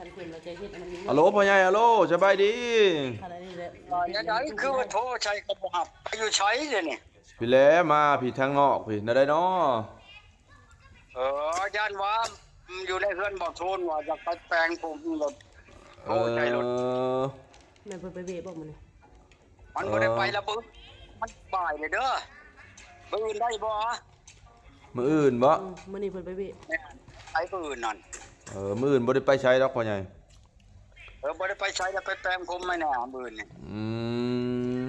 คันเพิ่นเราจะเฮ็ดให้มันมี ฮัลโหลพ่อใหญ่ฮัลโหลสบายดีคันอันนี้แหละ อย่างนั้นคือว่าโทรใช้กระบอกอยู่ใช้เลยนี่พี่แหลมาพี่ทางนอกพี่น่าได้เนาะย่านว่าอยู่ในเฮือนบอกโทนว่าอยากไปแปลงผมรถโทรใจรถ แม่นเพิ่นไปเวะบ่มื้อนี้ มันบ่ได้ไประเบิดมันบ่ายเลยเด้อปืนได้บ่ มื้ออื่นบ่มื้อนี้เพิ่นไปเวะแม่นไอ้ปืนนั่นมื้ออื่นบ่ได้ไปใช้ดอกพ่อใหญ่บ่ได้ไปใช้แล้วไปแปลงผมไม่แน่ปืนนี่ม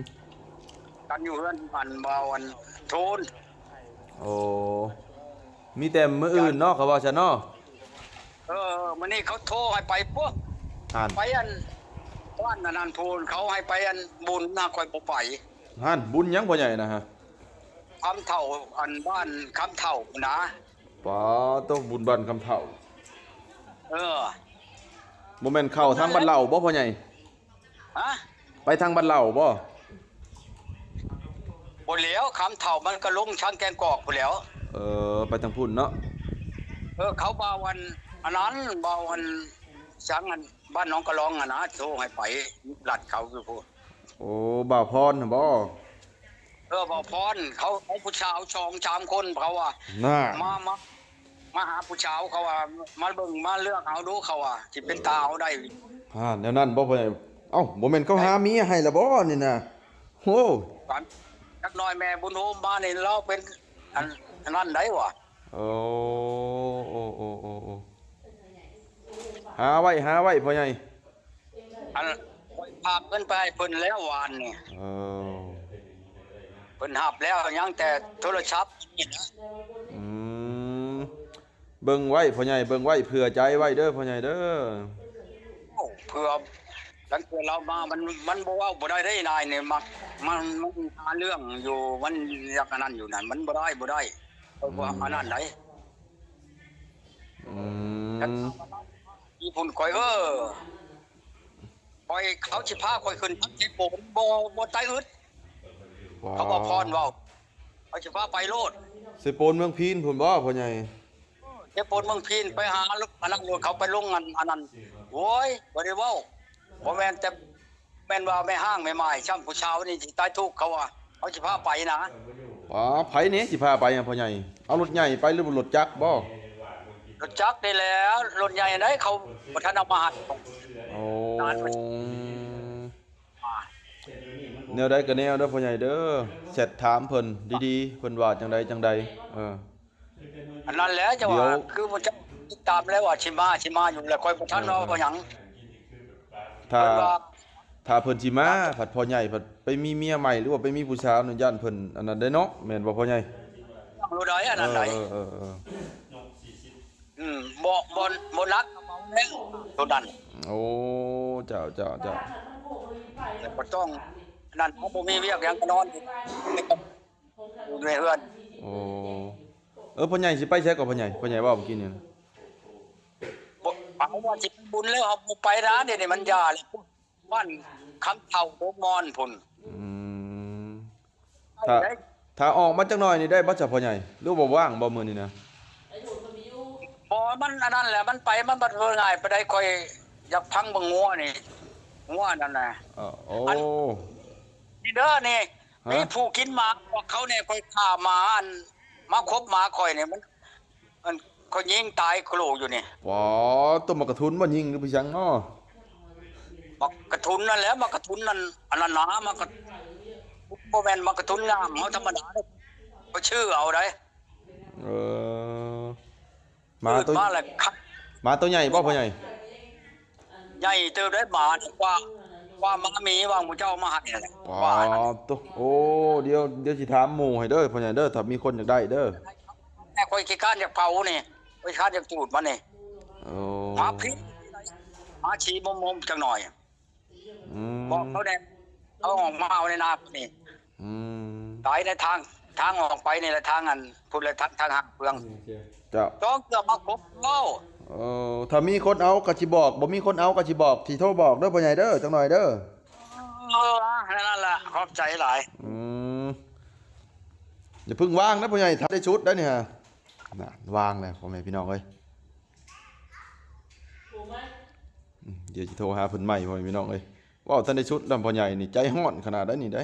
กันอยู่เฮือนมันบ่าวันโทนโอ้มีแต่มื้ออื่นเนาะเขาว่าซั่นเนาะมื้อนี้เขาโทรให้ไปพวกไปอันบ้านนั่นโทนเขาให้ไปอันบุญน่าค่อยบ่ไปหั่นบุญหยังพ่อใหญ่นะฮะคำเฒ่าอันบ้านคำเฒ่านะป๋าต้องบุญบ้านคำเฒ่าบ่แม่นเข้าทางบ้านเหล้าบ่พ่อใหญ่ฮะไปทางบ้านเหล้าบ่บ่แล้วคำเฒ่ามันก็ลงชั้นแกงกอกพุ่นแล้วไปทางพุ่นเนาะเขาบ่าวันอันนั้นบ่าวันสังอันบ้านน้องกะลองนะโทรให้ไปลัดเขาคือพูดโอ้บ่าวพรบ่บ่าวพรเขาผู้ชาย2 3คนเขาว่ามาหาผู้ชายเขาว่ามาเบิ่งมาเลือกเอาดูเขาว่าสิเป็นตาเอาได้แนวนั้นบ่พ่อใหญ่เอ้าบ่แม่นเขาหาเมียให้ล่ะบ่นี่น่ะโอ้จักหน่อยแม่บุญโฮมมานี่เราเป็นอันนั้นได้วะโอ้หาไว้พ่อใหญ่อันพาเพิ่นไปเพิ่นแล้ววานนี่เพิ่นหับแล้วยังแต่โทรศัพท์นี่นะเบิ่งไว้พ่อใหญ่เบิ่งไว้เผื่อใจไว้เด้อพ่อใหญ่เด้อเผื่อตั้งแต่เรามามันบ่เว้าบ่ได้นายนี่มันหาเรื่องอยู่มันอยากอันนั้นอยู่นั่นมันบ่ได้บ่อันนั้นได้อีพุ่นข่อยข่อยเขาสิพาข่อยขึ้นที่โปนบ่ใต้อึดเขาบอกพรเว้าเขาสิพาไปโลดสิโปนเมืองพีนพุ่นบ่พ่อใหญ่สิโปนเมืองพีนไปหาอันนั้นเขาไปลงอันนั้นโอ้ยบ่ได้เว้าบ่แม่นแต่แม่นว่าแม่ห้างแม่ไม้ช่างผู้ชาวนี่สิตายทุกข์เขาว่าเขาสิพาไปนะไผนี่สิพาไปพ่อใหญ่เอารถใหญ่ไปหรือรถจักรบ่รถจักรนี่แล้วรถใหญ่ไหนเขาบ่ทันเอามาหัดโอ้แนวใดก็แนวเด้อพ่อใหญ่เด้อเสร็จถามเพิ่นดีๆเพิ่นว่าจังใดอันนั้นแหละจะว่าคือมันจะติดตามแล้วว่าสิมาอยู่แล้วค่อยบ่ทันเอาบ่หยังถ้าเพิ่นสิมาผัดพ่อใหญ่ผัดไปมีเมียใหม่หรือว่าไปมีผู้สาวนั่นย่านเพิ่นอันนั้นได้เนาะแม่นบ่พ่อใหญ่รู้ได้อันนั้นได้บ่รักแล้วตัวนั้นโอ้เจ้าแต่บ่ต้องนั่นบ่มีเวียกหยังก็นอนอยู่ในเฮือนโอ้พ่อใหญ่สิไปใช้กับพ่อใหญ่ว่าเมื่อกี้นี่บ่เอาว่าสิบุญแล้วเฮาบ่ไปร้านนี่มันยาเลยบ้านคำเฒ่าโบมอนพุ่นถ้าออกมาจักหน่อยนี่ได้บ่จ้ะพ่อใหญ่หรือบ่ว่างบ่มื้อนี้นะบ่มันอันนั้นแหละมันไปมันบ่ง่ายไปได้ค่อยอยากพังบ่งัวนี่งัวนั่นน่ะโอ้นี่เด้อนี่มีผู้กินหมาว่าเขาเนี่ยค่อยฆ่าหมามาคบหมาข่อยนี่มันเขายิงตายโคลอยู่นี่ว้าต้มมะกระทุนบ่ยิงหรือพี่ชังเนาะมักกระทุนนั่นแหละมักกระทุนนั่นอันนั้นนะมักกระบ่แม่นมักกระทุนงามเฮาธรรมดาก็ชื่อเอาได้มาตัวใหญ่บ่พ่อใหญ่ใหญ่เติบได้หมานี่ว่าหมามีว่าหมู่เจ้ามาหัดนี่แหละตัวโอ้เดี๋ยวสิถามหมู่ให้เด้อพ่อใหญ่เด้อถ้ามีคนอยากได้เด้อแม่ค่อยขี้คร้านอยากเผานี่ค่อยคร้านอยากจูดมันนี่หมาพิษหมาฉี่มมจังหน่อยบอกเขาแน่เขาออกมาเอาในนานี่ตายในทางออกไปนี่แหละทางอันพุ่นเลยทางหักเพืองต้องเกือบมาครบเว้าถ้ามีคนเอาก็สิบอกบ่มีคนเอาก็สิบอกสิโทรบอกเด้อพ่อใหญ่เด้อจังหน่อยเด้อนั่นล่ะขอบใจหลายอย่าเพิ่งวางนะพ่อใหญ่ทำได้ชุดได้เนี่ยน่ะวางแล้วพ่อแม่พี่น้องเอ้ย เดี๋ยวสิโทรหาเพิ่นใหม่พ่อพี่น้องเอ้ยเว้าท่านได้ชุดลำพ่อใหญ่นี่ใจร้อนขนาดนั้นนี่ได้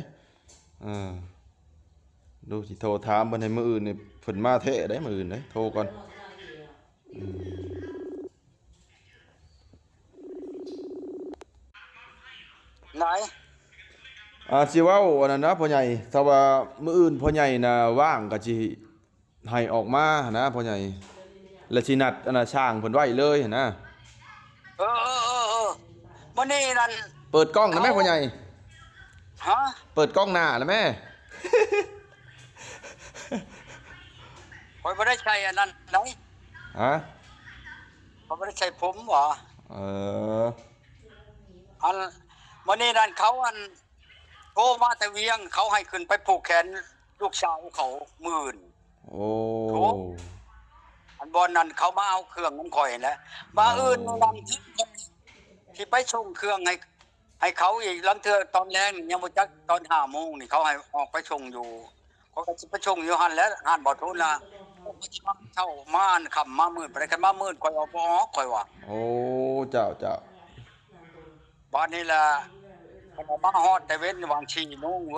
ดูสิโทรถามเพิ่นให้มื้ออื่นนี่เพิ่นมาแท้ได้มื้ออื่นเด้โทรก่อนไหนสิเว้าอันนั้นนะพ่อใหญ่ถ้าว่ามื้ออื่นพ่อใหญ่น่ะว่างก็สิให้ออกมาหั้นนะพ่อใหญ่แล้วสินัดอันน่ะช่างเพิ่นไว้เลยหั้นนะมื้อนี้นั่นเปิดกล้องนะแม่พ่อใหญ่ฮะเปิดกล้องหน้านะแม่ข่อยบ่ได้ใช้อันนั้นไหนฮะข่อยบ่ได้ใช้ผมหรออันมื้อนี้นั่นเขาอันโทรมาแต่เวียงเขาให้ขึ้นไปผูกแขนลูกสาวเขามื่นโอ้อันบอนนั้นเขามาเอาเครื่องมันข่อยแหละมาอื่นลังที่ไปส่งเครื่องให้เขาอีกลังเทื่อตอนแรงยังบ่จักตอน 5:00 นนี่เขาให้ออกไปส่งอยู่เขาก็สิไปส่งอยู่หั่นแหละหานบ่ทุนล่ะเช้ามาค่ำมามืดไปคันมามืดข่อยเอาบ่ออกข่อยว่าโอ้เจ้าบ้านนี้ล่ะเขามาฮอดแต่เว้นวาง 4:00 น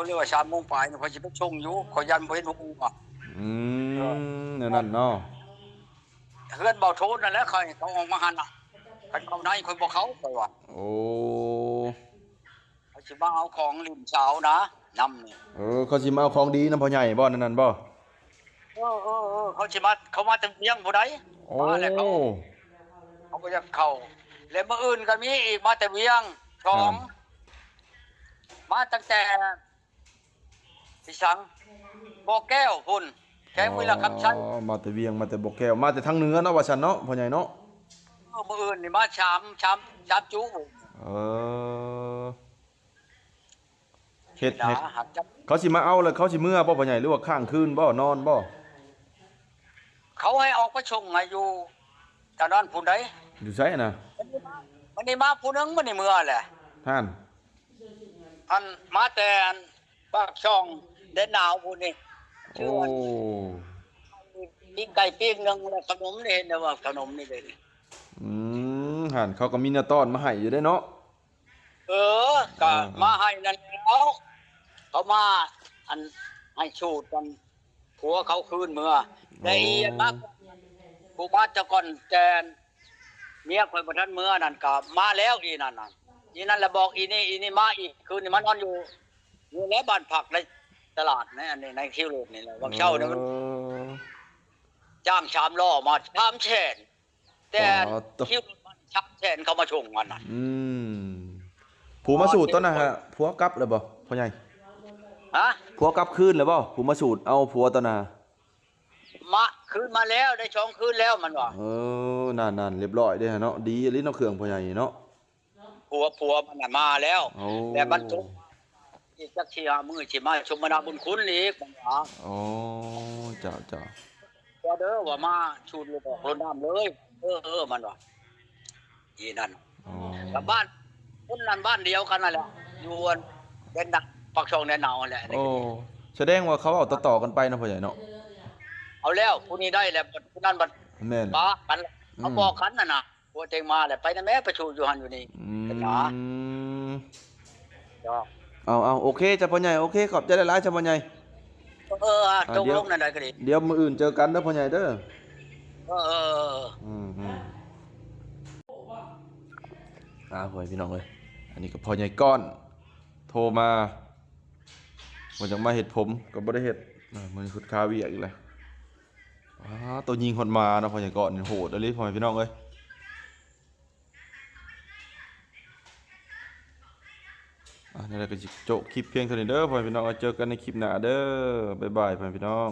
หรือว่า 3:00 นปลายข่อยสิไปส่งอยู่ข่อยยันบ่เห็นฮู้ว่านั่นเนาะเฮือนเบาโทนนั่นแหละเขาออกมาหั่นน่ะคันเขาในข่อยบ่เขาข่อยว่าโอ้เขาสิมาเอาของลิ้นเช้านะนำนี่เขาสิมาเอาของดีนำพ่อใหญ่บ่นั่นบ่เขาสิมาเขามาตั้งเวียงผู้ใดมาแล้วเขาก็จะเข้าแล้วมื้ออื่นก็มีอีกมาแต่เวียง2มาตั้งแต่พี่สังบ่อแก้วพุ่นแข้งวิลาคำใช้มาแต่เวียงมาแต่บ่อแก้วมาแต่ทางเหนือเนาะว่าซั่นเนาะพ่อใหญ่เนาะมื้ออื่นนี่มาชามจุเฮ็ดเขาสิมาเอาแล้วเขาสิเมื่อบ่พ่อใหญ่หรือว่าค้างคืนบ่นอนบ่เขาให้ออกไปส่งให้อยู่แต่นอนผู้ใดอยู่ไสน่ะวันนี้มาผู้นึงมื้อนี้เมื่อแหละท่านอันมาแต่ปากช่องแดนหนาวผู้นี้ชื่อว่าปิ้งไก่ปิ้งนึงแล้วขนมนี่เห็นได้ว่าขนมนี่เลยหั่นเขาก็มีหน้าต้อนมาให้อยู่ได้เนาะก็มาให้นั่นแล้วเขามาอันให้ชูดกันผัวเขาคืนเมื่อได้อีมากผู้มาจะก่อนแจนเมียข่อยบ่ทันเมื่อนั่นก็มาแล้วอีนั่นน่ะอีนั่นละบอกอีนี่มาอีกคืนนี่มันนอนอยู่แล้วบ้านผักในตลาดนะอันนี้ในคิวโรดนี่แหละวังเช่าเนี่ยมันจ้าง3 ล้อมา3 แสนแต่คิวมัน3 แสนเขามาชงมันน่ะผัวมาสูตรต้นน่ะฮะผัวกลับแล้วบ่พ่อใหญ่ผัวกลับคืนแล้วบ่ผัวมาสูตรเอาผัวต้นน่ะมาคืนมาแล้วได้2 คืนแล้วมันว่านั่นเรียบร้อยเด้อเนาะดีอีหลีเนาะเครื่องพ่อใหญ่เนาะผัวมันน่ะมาแล้วแต่บรรทุกอีกจัก4-5 มื้อสิมาชมนาบุญคุณอีกมันว่าจ้าว่าเด้อว่ามาชูดลูกออกรถน้ำเลยมันว่าอีนั่นกับบ้านคนนั้นบ้านเดียวกันนั่นแหละอยู่แดนดักปักช่องแดนหนาวนั่นแหละแสดงว่าเขาเอาต่อกันไปนะพ่อใหญ่เนาะเอาแล้วผู้นี้ได้แล้วผู้นั้นบัดแม่นป้ากันเขาบอกกันน่ะผัวเต็งมาแล้วไปนะแม่ประชุมอยู่หั่นอยู่นี่จ้าเอาโอเคจ้ะพ่อใหญ่โอเคขอบใจหลายๆจ้ะพ่อใหญ่ตกลงนั่นได้ก็ดีเดี๋ยวมื้ออื่นเจอกันเด้อพ่อใหญ่เด้อพ่อพี่น้องเอ้ยอันนี้ก็พ่อใหญ่ก้อนโทรมาว่าจะมาเฮ็ดผมก็บ่ได้เฮ็ดมื้อขุดคาเวียอีกแล้วตัวยิงคนมาเนาะพ่อใหญ่ก้อนนี่โหดเลยพ่อพี่น้องเอ้ยนั่นแหละก็สิโจคลิปเพียงเท่านี้เด้อพ่อพี่น้องเจอกันในคลิปหน้าเด้อบ๊ายบายพ่อพี่น้อง